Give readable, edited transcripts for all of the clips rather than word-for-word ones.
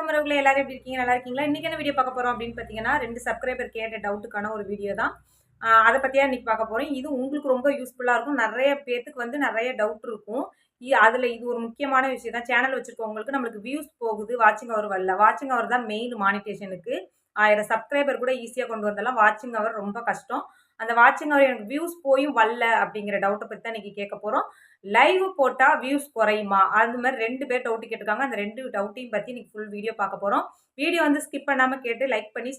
வணக்கம் உறவுகளே, எல்லாரும் எப்படி இருக்கீங்க? நல்லா இருக்கீங்களா? இன்னைக்கு என்ன வீடியோ பார்க்க போறோம் அப்படின்னு பார்த்தீங்கன்னா, 2 சப்ஸ்கிரைபர் கேட்ட டவுட்டுக்கான ஒரு வீடியோ தான். அத பத்தி தான் இன்னைக்கு பார்க்க போறோம். இது உங்களுக்கு ரொம்ப யூஸ்ஃபுல்லா இருக்கும். நெறைய பேத்துக்கு வந்து நெறைய டவுட் இருக்கும். அதுல இது ஒரு முக்கியமான விஷயம் தான். சேனல் வச்சிருக்கவங்களுக்கு நம்மளுக்கு வியூஸ் போகுது, வாட்சிங் ஹவர் வரல. வாட்சிங் ஹவர் தான் மெயின் மானிட்டேஷனுக்கு. 1000 சப்ஸ்கிரைபர் கூட ஈஸியா கொண்டு வந்துரலாம். வாட்சிங் ஹவர் ரொம்ப கஷ்டம். அந்த வாட்சிங் ஹவர் எனக்கு வியூஸ் போயும் வரல அப்படிங்கிற டவுட்ட பத்தி தான் இன்னைக்கு கேட்க போறோம். லைவ் போட்டா வியூஸ் குறையுமா? அது மாரி 2 பேர் டவுட் கேட்டுருக்காங்க. அந்த 2 டவுட்டையும் பத்தி இன்னைக்கு ஃபுல் வீடியோ பார்க்க போறோம். வீடியோ வந்து ஸ்கிப் பண்ணாம கேட்டு லைக் பண்ணி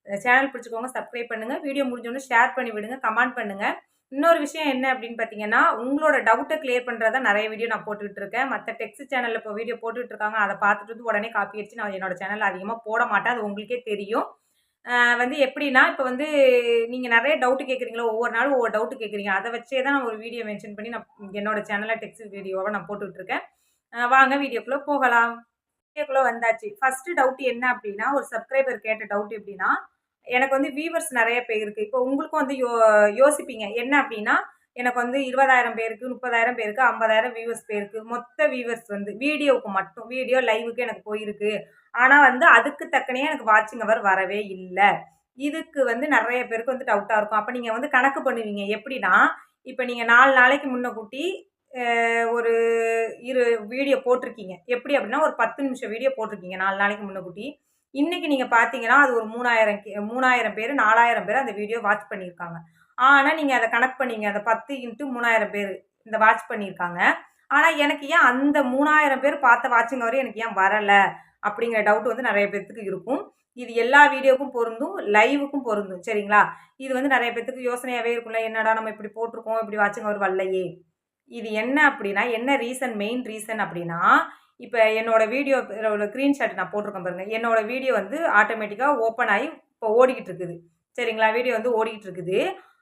சேனல் பிடிச்சுக்கோங்க. சப்ஸ்கிரைப் பண்ணுங்க. வீடியோ முடிஞ்சோனே ஷேர் பண்ணி விடுங்க. கமெண்ட் பண்ணுங்க. இன்னொரு விஷயம் என்ன அப்படின்னு பார்த்தீங்கன்னா, உங்களோட டவுட்ட கிளியர் பண்றதா நெறைய வீடியோ நான் போட்டுட்டு இருக்கேன். மத்த டெக்ஸ்ட் சேனல்ல இப்போ வீடியோ போட்டுட்டு இருக்காங்க. அத பார்த்துட்டு வந்து உடனே காப்பி அடிச்சு நான் என்னோட சேனல்ல அதிகமா போட மாட்டேன். அது உங்களுக்கே தெரியும். வந்து எப்படின்னா, இப்ப வந்து நீங்க நெறைய டவுட் கேட்குறீங்கல்ல, ஒவ்வொரு நாளும் ஒவ்வொரு டவுட் கேட்குறீங்க. அத வச்சே தான் நான் ஒரு வீடியோ மென்ஷன் பண்ணி நான் என்னோட சேனல்ல டெக்ஸ்ட் வீடியோவா நான் போட்டுட்டு இருக்கேன். வாங்க வீடியோக்குள்ள போகலாம். வீடியோக்குள்ள வந்தாச்சு. ஃபர்ஸ்ட் டவுட் என்ன அப்படின்னா, ஒரு சப்ஸ்கிரைபர் கேட்ட டவுட் எப்படின்னா, எனக்கு வந்து வியூவர்ஸ் நெறைய பேர் இருக்கு. இப்போ உங்களுக்கும் வந்து யோசிப்பீங்க. என்ன அப்படின்னா, எனக்கு வந்து 20,000 பேருக்கு, 30,000 பேருக்கு, 50,000 வியூவர்ஸ் பேருக்கு, மொத்த வியூவர்ஸ் வந்து வீடியோவுக்கு மட்டும், வீடியோ லைவுக்கு எனக்கு போயிருக்கு. ஆனா வந்து அதுக்கு தக்கனையே எனக்கு வாட்சிங் ஹவர் வரவே இல்ல. இதுக்கு வந்து நெறைய பேருக்கு வந்து டவுட்டா இருக்கும். அப்ப நீங்க வந்து கணக்கு பண்ணுவீங்க. எப்படின்னா, இப்ப நீங்க 4 நாளைக்கு முன்ன கூட்டி ஒரு இரு வீடியோ போட்டிருக்கீங்க. எப்படி அப்படின்னா, ஒரு 10 நிமிஷம் வீடியோ போட்டிருக்கீங்க 4 நாளைக்கு முன்னக்கூட்டி. இன்னைக்கு நீங்க பார்த்தீங்கன்னா, அது ஒரு 3000 பேரு, 4000 பேரு அந்த வீடியோ வாட்ச் பண்ணியிருக்காங்க. ஆனா, நீங்க அத கணக்கு பண்ணீங்க. அந்த 10 இன்டு 3000 பேரு இந்த வாட்ச் பண்ணியிருக்காங்க. ஆனா, எனக்கு ஏன் அந்த 3000 பேர் பார்த்த வாட்சிங் ஹவர் எனக்கு ஏன் வரல? அப்படிங்கிற டவுட் வந்து நெறைய பேத்துக்கு இருக்கும். இது எல்லா வீடியோவுக்கும் பொருந்தும். லைவுக்கும் பொருந்தும். சரிங்களா? இது வந்து நெறைய பேத்துக்கு யோசனையாவே இருக்கும்ல. என்னடா நம்ம இப்படி போட்டிருக்கோம். இப்படி வாட்சிங் ஹவர் வரலையே! இது என்ன அப்படின்னா, என்ன ரீசன் மெயின் ரீசன் அப்படின்னா, இப்ப என்னோட வீடியோ ஒரு ஸ்கிரீன்ஷாட் நான் போட்டிருக்கேன் பாருங்க. என்னோட வீடியோ வந்து ஆட்டோமேட்டிக்கா ஓப்பன் ஆயி இப்போ ஓடிக்கிட்டு இருக்குது. சரிங்களா? வீடியோ வந்து ஓடிக்கிட்டு இருக்குது.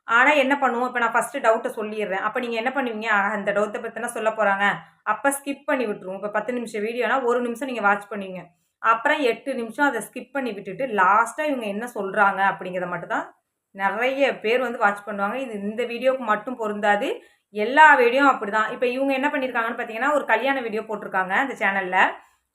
ஆனா என்ன பண்ணுவோம், இப்ப நான் ஃபர்ஸ்ட்டு டவுட்ட சொல்லிர்றேன். அப்ப நீங்க என்ன பண்ணுவீங்க, அந்த டவுட்ட பத்தி தான சொல்லப் போறாங்க. அப்ப ஸ்கிப் பண்ணி விட்டுருவோம். இப்ப 10 நிமிஷம் வீடியோனா 1 நிமிஷம் நீங்க வாட்ச் பண்ணுவீங்க. அப்புறம் 8 நிமிஷம் அத ஸ்கிப் பண்ணி விட்டுட்டு, லாஸ்ட்டா இவங்க என்ன சொல்றாங்க அப்படிங்கிறத மட்டும் தான் நெறைய பேர் வந்து வாட்ச் பண்ணுவாங்க. இது இந்த வீடியோவுக்கு மட்டும் பொருந்தாது. எல்லா வீடியோவும் அப்படிதான். இப்ப இவங்க என்ன பண்ணியிருக்காங்கன்னு பார்த்தீங்கன்னா, ஒரு கல்யாண வீடியோ போட்டிருக்காங்க அந்த சேனல்ல.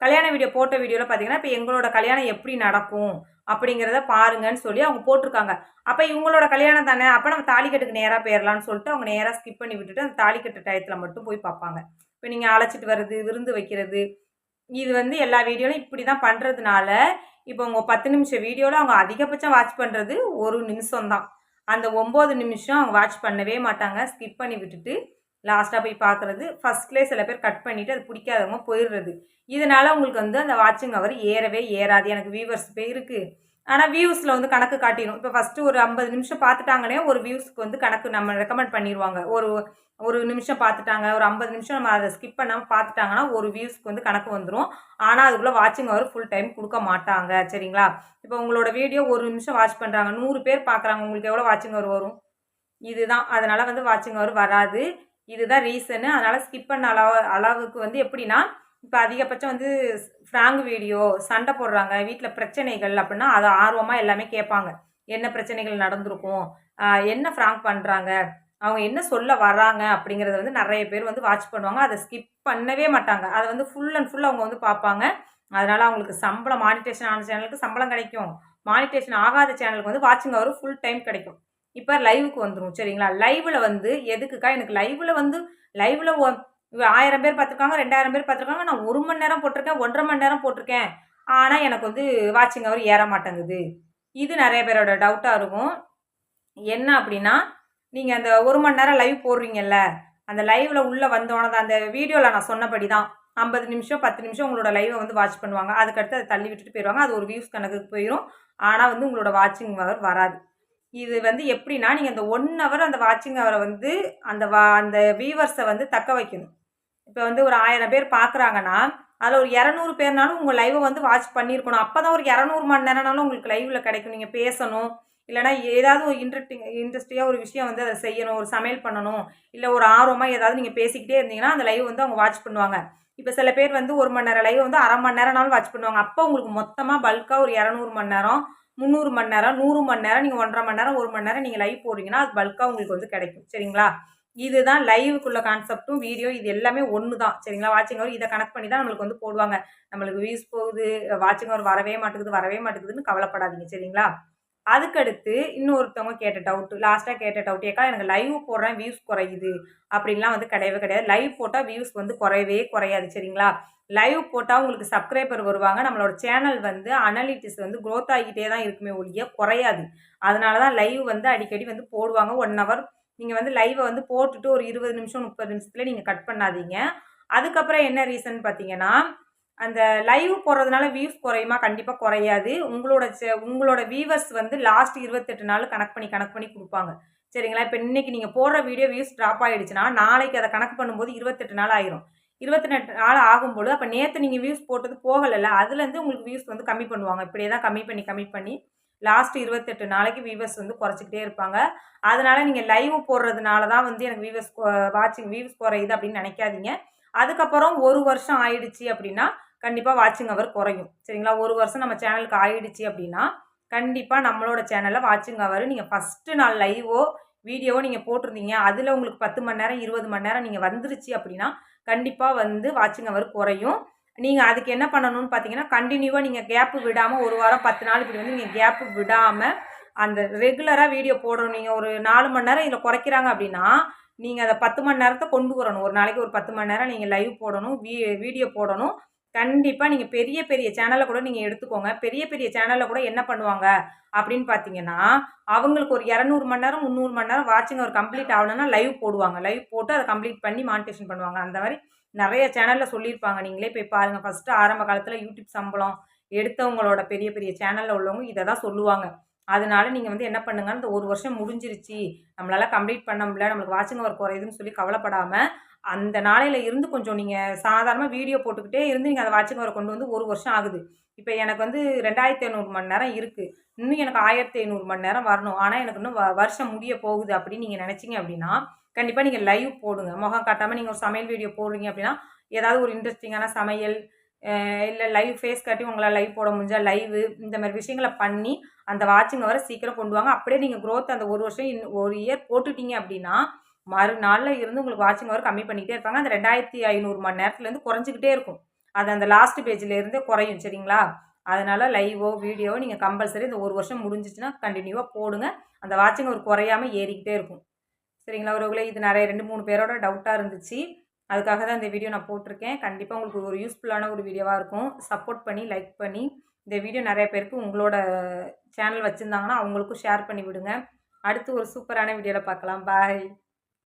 கல்யாண வீடியோ போட்ட வீடியோல பார்த்தீங்கன்னா, இப்ப எங்களோட கல்யாணம் எப்படி நடக்கும்? அப்படிங்கிறத பாருங்கன்னு சொல்லி அவங்க போட்டிருக்காங்க. அப்ப இவங்களோட கல்யாணம் தானே, அப்ப நம்ம தாலிக்கட்டுக்கு நேரா போயிரலாம்ன்னு சொல்லிட்டு அவங்க நேரா ஸ்கிப் பண்ணி விட்டுட்டு, அந்த தாலிக்கட்டு டயத்துல மட்டும் போய் பார்ப்பாங்க. இப்ப நீங்க அழைச்சிட்டு வர்றது, விருந்து வைக்கிறது, இது வந்து எல்லா வீடியோலும் இப்படிதான் பண்றதுனால, இப்போ உங்க 10 நிமிஷம் வீடியோல அவங்க அதிகபட்சம் வாட்ச் பண்றது 1 நிமிஷம் தான். அந்த 9 நிமிஷம் அவங்க வாட்ச் பண்ணவே மாட்டாங்க. ஸ்கிப் பண்ணி விட்டுட்டு, லாஸ்ட்டா போய் பார்க்குறது. ஃபர்ஸ்ட்லேயே சில பேர் கட் பண்ணிட்டு, அது பிடிக்காதவங்க போயிடுறது. இதனால உங்களுக்கு வந்து அந்த வாட்சிங் ஹவர் ஏறவே ஏறாது. எனக்கு வியூவர்ஸ் இருக்கு. ஆனா வியூஸ்ல வந்து கணக்கு காட்டிரும். இப்ப ஃபர்ஸ்ட்டு ஒரு 50 நிமிஷம் பார்த்துட்டாங்கன்னே, ஒரு வியூஸ்க்கு வந்து கணக்கு நம்ம ரெக்கமெண்ட் பண்ணிருவாங்க. ஒரு ஒரு நிமிஷம் பார்த்துட்டாங்க. ஒரு 50 நிமிஷம் நம்ம அத ஸ்கிப் பண்ணாம பார்த்துட்டாங்கன்னா, ஒரு வியூஸ்க்கு வந்து கணக்கு வந்துரும். ஆனா, அதுக்குள்ள வாட்சிங் ஹவர் ஃபுல் டைம் குடுக்க மாட்டாங்க. சரிங்களா? இப்ப உங்களோட வீடியோ 1 நிமிஷம் வாட்ச் பண்றாங்க. 100 பேர் பார்க்குறாங்க. உங்களுக்கு எவ்வளோ வாட்சிங் ஹவர் வரும்? இதுதான். அதனால வந்து வாட்சிங் ஹவர் வராது. இதுதான் ரீசனு. அதனால ஸ்கிப் பண்ண அளவுக்கு வந்து எப்படின்னா, இப்ப அதிகபட்சம் வந்து ஃப்ராங்க் வீடியோ, சண்டை போடுறாங்க, வீட்ல பிரச்சனைகள் அப்டின்னா, அத ஆர்வமா எல்லாமே கேட்பாங்க. என்ன பிரச்சனைகள் நடந்திருக்கும்? என்ன ஃப்ராங்க் பண்றாங்க? அவங்க என்ன சொல்ல வர்றாங்க? அப்படிங்கிறத வந்து நெறைய பேர் வந்து வாட்ச் பண்ணுவாங்க. அத ஸ்கிப் பண்ணவே மாட்டாங்க. அத வந்து ஃபுல் அண்ட் ஃபுல் அவங்க வந்து பார்ப்பாங்க. அதனால அவங்களுக்கு சம்பளம் மானிட்டேஷன் ஆன சேனலுக்கு சம்பளம் கிடைக்கும். மானிட்டேஷன் ஆகாத சேனலுக்கு வந்து வாட்சிங் ஹவர் ஃபுல் டைம் கிடைக்கும். இப்ப லைவ்க்கு வந்துரும். சரிங்களா? லைவ்ல வந்து எதுக்குக்கா எனக்கு லைவ்ல 1000 பேர் பார்த்துருக்காங்க, 2000 பேர் பார்த்துருக்காங்க. நான் 1 மணி நேரம் போட்டிருக்கேன், 1 1/2 மணி நேரம் போட்டிருக்கேன். ஆனா எனக்கு வந்து வாட்சிங் ஹவர் ஏற மாட்டேங்குது. இது நெறைய பேரோட டவுட்டா இருக்கும். என்ன அப்படின்னா, நீங்க அந்த 1 மணி நேரம் லைவ் போடுறீங்கல்ல, அந்த லைவ்ல உள்ள வந்தோன தான் அந்த வீடியோல நான் சொன்னபடி தான். 50 நிமிஷம், 10 நிமிஷம் உங்களோட லைவ வந்து வாட்ச் பண்ணுவாங்க. அதுக்கடுத்து அத தள்ளி விட்டுட்டு போயிருவாங்க. அது ஒரு வியூஸ் கணக்குக்கு போயிரும். ஆனா வந்து உங்களோட வாட்சிங் ஹவர் வராது. இது வந்து எப்படின்னா, நீங்க அந்த 1 ஹவர் அந்த வாட்சிங் ஹவர வந்து அந்த வியூவர்ஸ வந்து தக்க வைக்கணும். இப்ப வந்து ஒரு 1000 பேர் பார்க்குறாங்கன்னா, அதுல ஒரு 200 பேர்னாலும் உங்க லைவ வந்து வாட்ச் பண்ணியிருக்கணும். அப்பதான் ஒரு 200 மணி நேரம்னாலும் உங்களுக்கு லைவ்ல கிடைக்கும். நீங்க பேசணும். இல்லன்னா ஏதாவது ஒரு இன்ட்ரஸ்டிங்கா ஒரு விஷயம் வந்து அத செய்யணும். ஒரு சமையல் பண்ணணும். இல்ல ஒரு ஆர்வமா ஏதாவது நீங்க பேசிக்கிட்டே இருந்தீங்கன்னா, அந்த லைவ் வந்து அவங்க வாட்ச் பண்ணுவாங்க. இப்ப சில பேர் வந்து 1 மணி நேரம் லைவ் வந்து 1/2 மணி நேரம்னாலும் வாட்ச் பண்ணுவாங்க. அப்ப உங்களுக்கு மொத்தமா பல்க்கா ஒரு 200 மணி நேரம், 300 மணி நேரம், 100 மணி நேரம், நீங்க 1 1/2 மணி நேரம், 1 மணி நேரம் நீங்க லைவ் போடுறீங்கன்னா, அது பல்க்கா உங்களுக்கு வந்து கிடைக்கும். சரிங்களா? இதுதான் லைவுக்குள்ள கான்செப்ட்டும் வீடியோ இது எல்லாமே ஒன்று தான் சரிங்களா. வாட்சிங் ஹவர் இதை கனெக்ட் பண்ணி தான் நம்மளுக்கு வந்து போடுவாங்க. நம்மளுக்கு வியூஸ் போகுது, வாட்சிங் ஹவர் வரவே மாட்டேங்குதுன்னு கவலைப்படாதீங்க சரிங்களா. அதுக்கடுத்து இன்னொருத்தவங்க கேட்ட டவுட், லாஸ்ட்டாக கேட்ட டவுட், ஏக்கா எனக்கு லைவ் போடுறேன் வியூஸ் குறையுது அப்படின்லாம் வந்து கிடையவே கிடையாது. லைவ் போட்டால் வியூஸ் வந்து குறையவே குறையாது சரிங்களா. லைவ் போட்டால் உங்களுக்கு சப்ஸ்கிரைபர் வருவாங்க. நம்மளோட சேனல் வந்து அனலிட்டிக்ஸ் வந்து க்ரோத் ஆகிட்டே தான் இருக்குமே ஒழிய குறையாது. அதனால தான் லைவ் வந்து அடிக்கடி வந்து போடுவாங்க. 1 ஹவர் நீங்கள் வந்து லைவை வந்து போட்டுட்டு ஒரு 20 நிமிஷம் 30 நிமிஷத்துல நீங்கள் கட் பண்ணாதீங்க. அதுக்கப்புறம் என்ன ரீசன் பார்த்தீங்கன்னா, அந்த லைவ் போடுறதுனால வியூஸ் குறையுமா? கண்டிப்பா குறையாது. உங்களோட வியூவர்ஸ் வந்து லாஸ்ட் 28 நாள் கணக்கு பண்ணி குடுப்பாங்க. சரிங்களா? இப்ப இன்னைக்கு நீங்க போடுற வீடியோ வியூஸ் ட்ராப் ஆயிடுச்சுன்னா, நாளைக்கு அத கணக்கு பண்ணும்போது 28 நாள் ஆயிரும். 28 நாள் ஆகும்போது, அப்ப நேத்து நீங்க வியூஸ் போட்டது போகலல்ல, அதுலருந்து உங்களுக்கு வியூஸ் வந்து கம்மி பண்ணுவாங்க. இப்படியே தான் கம்மி பண்ணி லாஸ்ட் 28 நாளைக்கு வியூவர்ஸ் வந்து குறைச்சுக்கிட்டே இருப்பாங்க. அதனால நீங்க லைவ் போடுறதுனால தான் வந்து எனக்கு வியூஸ் குறையுது அப்படின்னு நினைக்காதீங்க. அதுக்கப்புறம் 1 வருஷம் ஆயிடுச்சு அப்படின்னா, கண்டிப்பா வாட்சிங் ஹவர் குறையும். சரிங்களா? 1 வருஷம் நம்ம சேனலுக்கு ஆயிடுச்சு அப்படின்னா, கண்டிப்பா நம்மளோட சேனல்ல வாட்சிங் ஹவர் நீங்க ஃபர்ஸ்ட்டு நாள் லைவோ, வீடியோவோ நீங்க போட்டிருந்தீங்க. அதுல உங்களுக்கு 10 மணி நேரம், 20 மணி நேரம் நீங்க வந்துருச்சு அப்படின்னா, கண்டிப்பா வந்து வாட்சிங் ஹவர் குறையும். நீங்க அதுக்கு என்ன பண்ணணும்னு பார்த்தீங்கன்னா, கன்டினியூவா நீங்க கேப் விடாம 1 வாரம் 10 நாள் இப்படி வந்து நீங்க கேப் விடாம, அந்த ரெகுலரா வீடியோ போடணும். நீங்க ஒரு 4 மணி நேரம் இதுல குறைக்கிறாங்க அப்படின்னா, நீங்க அத 10 மணி நேரத்த கொண்டு வரணும். ஒரு நாளைக்கு ஒரு 10 மணி நேரம் நீங்க லைவ் போடணும். வீடியோ போடணும். கண்டிப்பா நீங்க பெரிய, பெரிய சேனல்ல கூட நீங்க எடுத்துக்கோங்க. பெரிய, பெரிய சேனல்ல கூட என்ன பண்ணுவாங்க அப்படின்னு பார்த்தீங்கன்னா, அவங்களுக்கு ஒரு 200 மணி நேரம், 300 மணி நேரம் வாட்சிங் ஹவர் கம்ப்ளீட் ஆகணும்னா லைவ் போடுவாங்க. லைவ் போட்டு அத கம்ப்ளீட் பண்ணி மானிட்டேஷன் பண்ணுவாங்க. அந்த மாரி நெறைய சேனல்ல சொல்லியிருப்பாங்க. நீங்களே போய் பாருங்க. ஃபர்ஸ்ட்டு ஆரம்ப காலத்துல யூடியூப் சம்பளம் எடுத்தவங்களோட பெரிய, பெரிய சேனல்ல உள்ளவங்க இத தான் சொல்லுவாங்க. அதனால நீங்க வந்து என்ன பண்ணுங்க, இந்த 1 வருஷம் முடிஞ்சிருச்சு. நம்மளால கம்ப்ளீட் பண்ண முடியல. நம்மளுக்கு வாட்சிங் ஹவர் குறையுதுன்னு சொல்லி கவலைப்படாம, அந்த நாளையில இருந்து கொஞ்சம் நீங்க சாதாரணமா வீடியோ போட்டுக்கிட்டே இருந்து நீங்க அந்த வாட்சிங் ஹவர கொண்டு வந்து 1 வருஷம் ஆகுது. இப்ப எனக்கு வந்து 2500 மணி நேரம் இருக்கு. இன்னும் எனக்கு 1500 மணி நேரம் வரணும். ஆனா எனக்கு இன்னும் வருஷம் முடிய போகுது அப்படின்னு நீங்க நினைச்சீங்க அப்படின்னா, கண்டிப்பா நீங்க லைவ் போடுங்க. முகம் காட்டாம நீங்க ஒரு சமையல் வீடியோ போடுறீங்க அப்படின்னா, ஏதாவது ஒரு இன்ட்ரஸ்டிங்கான சமையல், இல்ல லைவ் ஃபேஸ் காட்டி உங்களால லைவ் போட முடிஞ்சா லைவு இந்த மாரி விஷயங்கள பண்ணி, அந்த வாட்சிங் ஹவர சீக்கிரம் கொண்டு வாங்க. அப்படியே நீங்க குரோத் அந்த 1 வருஷம் 1 இயர் போட்டுட்டீங்க அப்படின்னா, மறுநாள்ல இருந்து உங்களுக்கு வாட்சிங் ஹவர் கம்மி பண்ணிட்டே இருப்பாங்க. அந்த 2500 மணி நேரத்துலேருந்து குறைஞ்சுக்கிட்டே இருக்கும். அது அந்த லாஸ்ட் பேஜ்ல இருந்தே குறையும் சரிங்களா? அதனால லைவோ, வீடியோவோ நீங்க கம்பல்சரி இந்த 1 வருஷம் முடிஞ்சுச்சுன்னா கன்டினியூவா போடுங்க. அந்த வாட்சிங் ஹவர் குறையாம ஏறிக்கிட்டே இருக்கும். சரிங்களா உறவுகளே? இது நெறைய 2, 3 பேரோட டவுட்டா இருந்துச்சு. அதுக்காக தான் இந்த வீடியோ நான் போட்டிருக்கேன். கண்டிப்பா உங்களுக்கு ஒரு யூஸ்ஃபுல்லான ஒரு வீடியோவா இருக்கும். சப்போர்ட் பண்ணி, லைக் பண்ணி, இந்த வீடியோ நெறைய பேருக்கு உங்களோட சேனல் வச்சிருந்தாங்கன்னா, அவங்களுக்கும் ஷேர் பண்ணி விடுங்க. அடுத்து ஒரு சூப்பரான வீடியோல பார்க்கலாம். பாய்.